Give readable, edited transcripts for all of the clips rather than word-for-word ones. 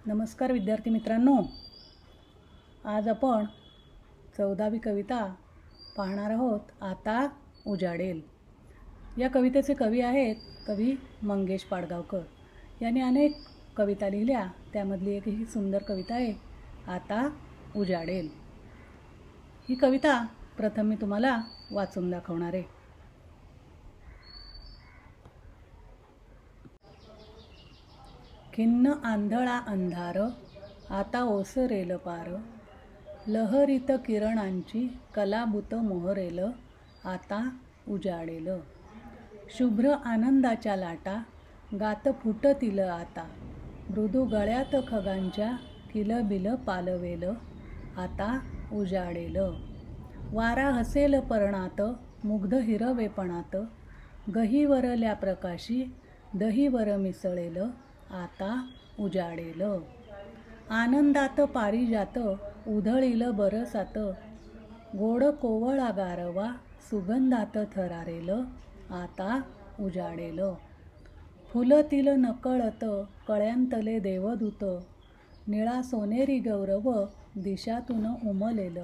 नमस्कार विद्यार्थी मित्रांनो, आज आपण 14वी कविता पाहणार आहोत. आता उजाडेल. या कवितेचे कवी आहेत कवी मंगेश पाडगावकर. यांनी अनेक कविता लिहिल्या. त्यामधली एक ही सुंदर कविता आहे, आता उजाडेल. ही कविता प्रथम मी तुम्हाला वाचून दाखवणार आहे. खिन्न आंधळा अंधार आता ओसरेल पार, लहरीत किरणांची कलाबुत मोहरेल, आता उजाडेल. शुभ्र आनंदाच्या लाटा गात फुटतील आता, मृदू गळ्यात खगांच्या किलबिल पालवेल, आता उजाडेल. वारा हसेल पर्णात मुग्ध हिरवेपणात, गहीवरल्या प्रकाशी दहीवर मिसळेल, आता उजाडेल. आनंदात पारिजात उधळील बरसात, गोड कोवळा गारवा सुगंधात थरारेल, आता उजाडेल. फुलतील नकळत कळ्यांतले देवदूत, निळा सोनेरी गौरव दिशातून उमलेल,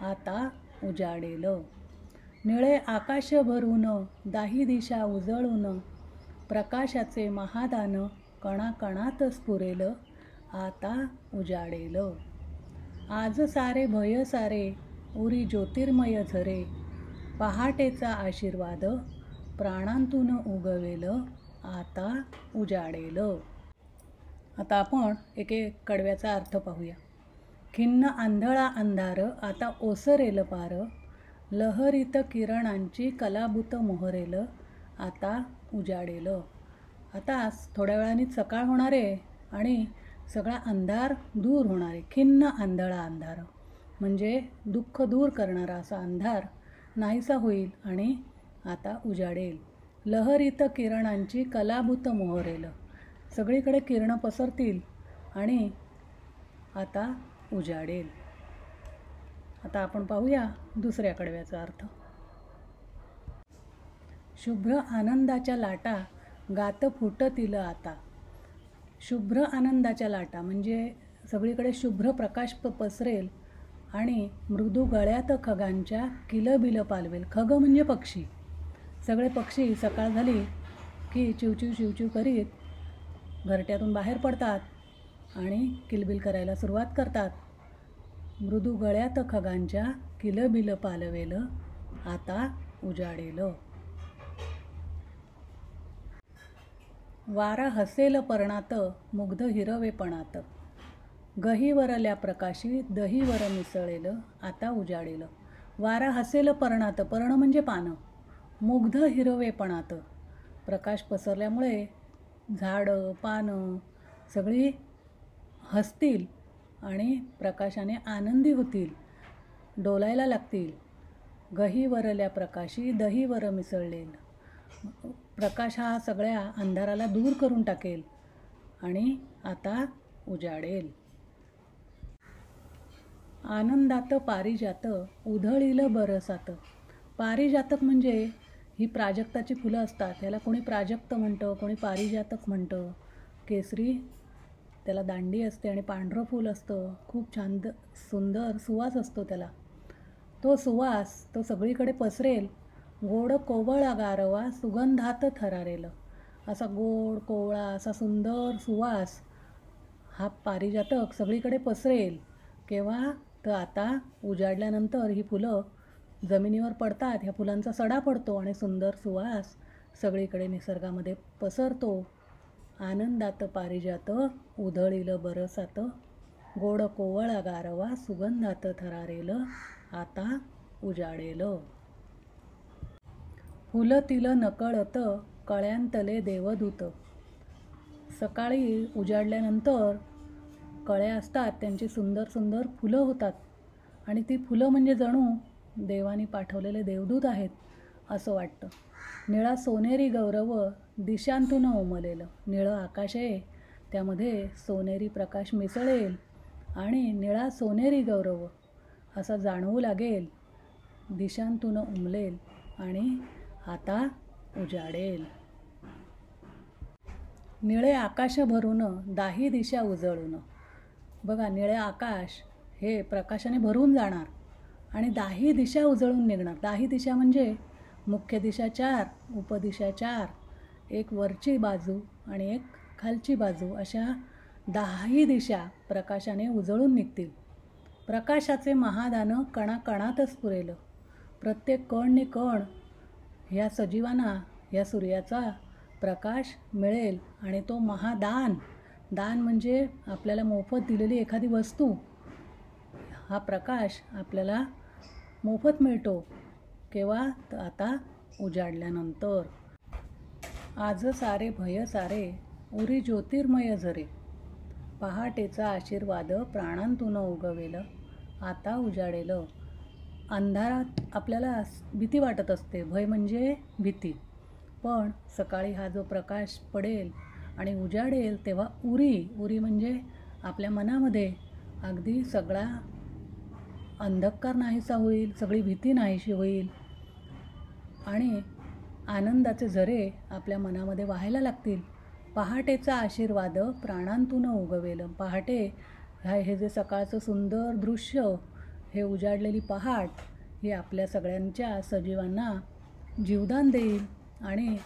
आता उजाडेल. निळे आकाश भरून दाही दिशा उजळून, प्रकाशाचे महादान कणाकणात स्फुरेल, आता उजाडेल. आज सारे भय सारे उरी ज्योतिर्मय झरे, पहाटेचा आशीर्वाद प्राणांतून उगवेल, आता उजाडेल. आता आपण एक एक कडव्याचा अर्थ पाहूया. खिन्न आंधळा अंधार आता ओसरेल पार, लहरीत किरणांची कलाबुत मोहरेल, आता उजाडेल. आता थोड्या वेळाने सकाळ होणार आहे आणि सगळा अंधार दूर होणार आहे. खिन्न आंधळा अंधार म्हणजे दुःख दूर करणारा असा अंधार नाहीसा होईल आणि आता उजाडेल. लहरीत किरणांची कलाबुत मोहरेल, सगळीकडे किरणं पसरतील आणि आता उजाडेल. आता आपण पाहूया दुसऱ्या कडव्याचा अर्थ. शुभ्र आनंदाच्या लाटा गात फुटतील आता. शुभ्र आनंदाच्या लाटा म्हणजे सगळीकडे शुभ्र प्रकाश पसरेल आणि मृदू गळ्यात खगांच्या किलबिल पालवेल. खग म्हणजे पक्षी. सगळे पक्षी सकाळ झाली की चिवचिव चिवचिव करीत घरट्यातून बाहेर पडतात आणि किलबिल करायला सुरुवात करतात. मृदू गळ्यात खगांच्या किलबिल पालवेल, आता उजाडेल. वारा हसेल पर्णात मुग्ध हिरवेपणात, गहीवरल्या प्रकाशी दहीवर मिसळेल, आता उजाडेल. वारा हसेल पर्णात, पर्ण म्हणजे पानं, मुग्ध हिरवेपणात प्रकाश पसरल्यामुळे झाडं पानं सगळी हसतील आणि प्रकाशाने आनंदी होतील, डोलायला लागतील. गहीवरल्या प्रकाशी दहीवर मिसळेल, प्रकाश हा सगळ्या अंधाराला दूर करून टाकेल आणि आता उजाडेल. आनंदात पारिजात उधळील बरसात. पारिजातक म्हणजे ही प्राजक्ताची फुलं असतात. त्याला कोणी प्राजक्त म्हणतं, कोणी पारिजातक म्हणतं. केसरी त्याला दांडी असते आणि पांढरं फूल असतं. खूप छान सुंदर सुवास असतो त्याला. तो सुवास तो सगळीकडे पसरेल. गोड कोवळा गारवा सुगंधात थरारेल. असा गोड कोवळा असा सुंदर सुवास हा पारिजातक सगळीकडे पसरेल. केव्हा तर आता उजाडल्यानंतर ही फुलं जमिनीवर पडतात. ह्या फुलांचा सडा पडतो आणि सुंदर सुवास सगळीकडे निसर्गामध्ये पसरतो. आनंदात पारिजात उधळील बरसात, गोड कोवळा गारवा सुगंधात थरारेल, आता उजाडेल. फुलतील नकळत कळ्यांतले देवदूत. सकाळी उजाडल्यानंतर कळ्या असतात, त्यांची सुंदर सुंदर फुलं होतात आणि ती फुलं म्हणजे जणू देवानी पाठवलेले देवदूत आहेत असं वाटतं. निळा सोनेरी गौरव दिशांतून उमलेलं. निळं आकाश आहे, त्यामध्ये सोनेरी प्रकाश मिसळेल आणि निळा सोनेरी गौरव असा जाणवू लागेल, दिशांतून उमलेल आणि आता उजाडेल. निळे आकाश भरून दाही दिशा उजळून. बघा, निळे आकाश हे प्रकाशाने भरून जाणार आणि दाही दिशा उजळून निघणार. दाही दिशा म्हणजे मुख्य दिशा 4, उपदिशा 4, एक वरची बाजू आणि एक खालची बाजू, अशा 10ही दिशा प्रकाशाने उजळून निघतील. प्रकाशाचे महादान कणाकणातच पुरेल. प्रत्येक कण नि कण ह्या सजीवांना या सूर्याचा प्रकाश मिळेल आणि तो महादान, दान म्हणजे आपल्याला मोफत दिलेली एखादी वस्तू, हा प्रकाश आपल्याला मोफत मिळतो. केव्हा? तर आता उजाडल्यानंतर. आज सारे भय सारे, उरी ज्योतिर्मय झरे. पहाटेचा आशीर्वाद प्राणांतून उगवेल, आता उजाडेल. अंधारात आपल्याला भीती वाटत असते, भय म्हणजे भीती. पण सकाळी हा जो प्रकाश पडेल आणि उजाडेल तेव्हा उरी म्हणजे आपल्या मनामध्ये अगदी सगळा अंधकार नाहीसा होईल, सगळी भीती नाहीशी होईल आणि आनंदाचे झरे आपल्या मनामध्ये वाहायला लागतील. पहाटेचा आशीर्वाद प्राणांतून उगवेल. पहाटे हे जे सकाळचं सुंदर दृश्य, हे उजाडलेली पहाट, हे आपल्या सगळ्यांच्या सजीवांना जीवदान देईल आणि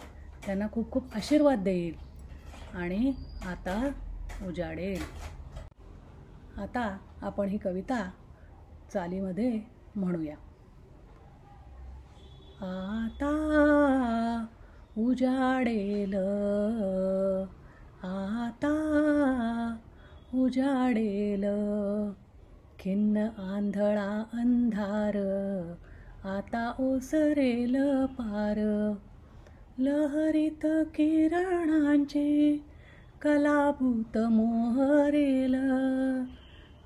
त्यांना खूप खूप आशीर्वाद देईल आणि आता उजाडेल. आता आपण ही कविता चालीमध्ये म्हणूया. आता उजाडेल, आता उजाडेल, खिन्न आंधळा अंधार आता ओसरेल पार. लहरीत किरणांची कलाभूत मोहरेल,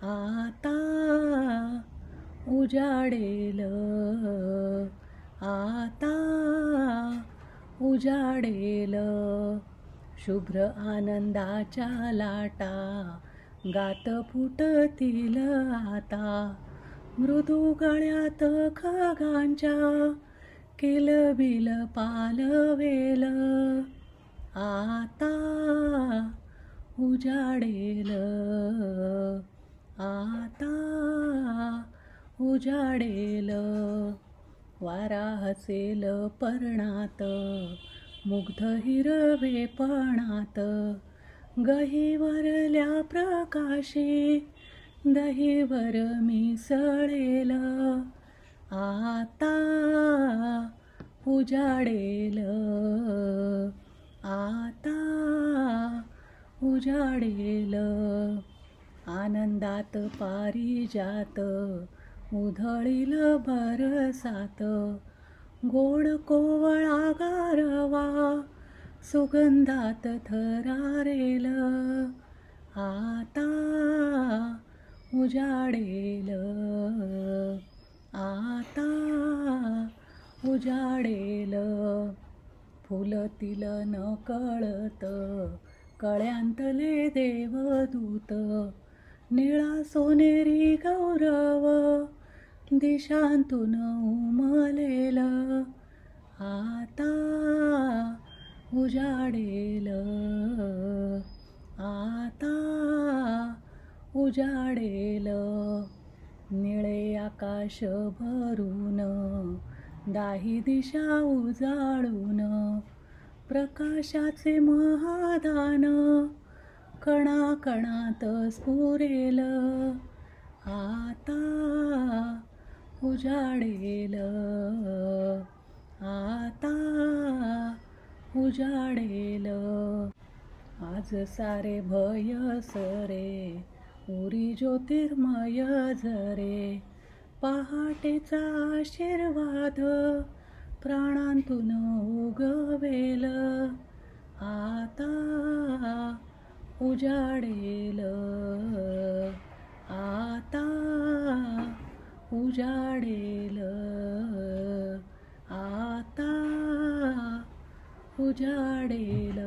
आता उजाडेल, आता उजाडेल. शुभ्र आनंदाच्या लाटा गात फुटतील आता. मृदू गळ्यात खगांच्या किलबिल पालवेल, आता उजाडेल, आता उजाडेल. वारा हसेल पर्णात, मुग्ध हिरवेपणात, गहिवरल्या प्रकाशी दहीवर मिसळेल, आता उजाडेल, आता उजाडेल. आनंदात पारिजात उधळील बरसात, गोड कोवळा गारवा सुगंधात थरारेल, आता उजाडेल, आता उजाडेल. फुलतील नकळत कळ्यांतले देवदूत, निळा सोनेरी गौरव दिशांतून उमलेल, आता उजाडेल, आता उजाडेल. निळे आकाश भरून दाही दिशा उजाळून, प्रकाशाचे महादान कणाकणात स्फुरेल, आता उजाडेल, आता उजाडेल. आज सारे भय सरे, उरी ज्योतिर्मय झरे. पहाटेचा आशीर्वाद प्राणांतून उगवेल, आता उजाडेल, आता उजाडेल, आता उजाडेल.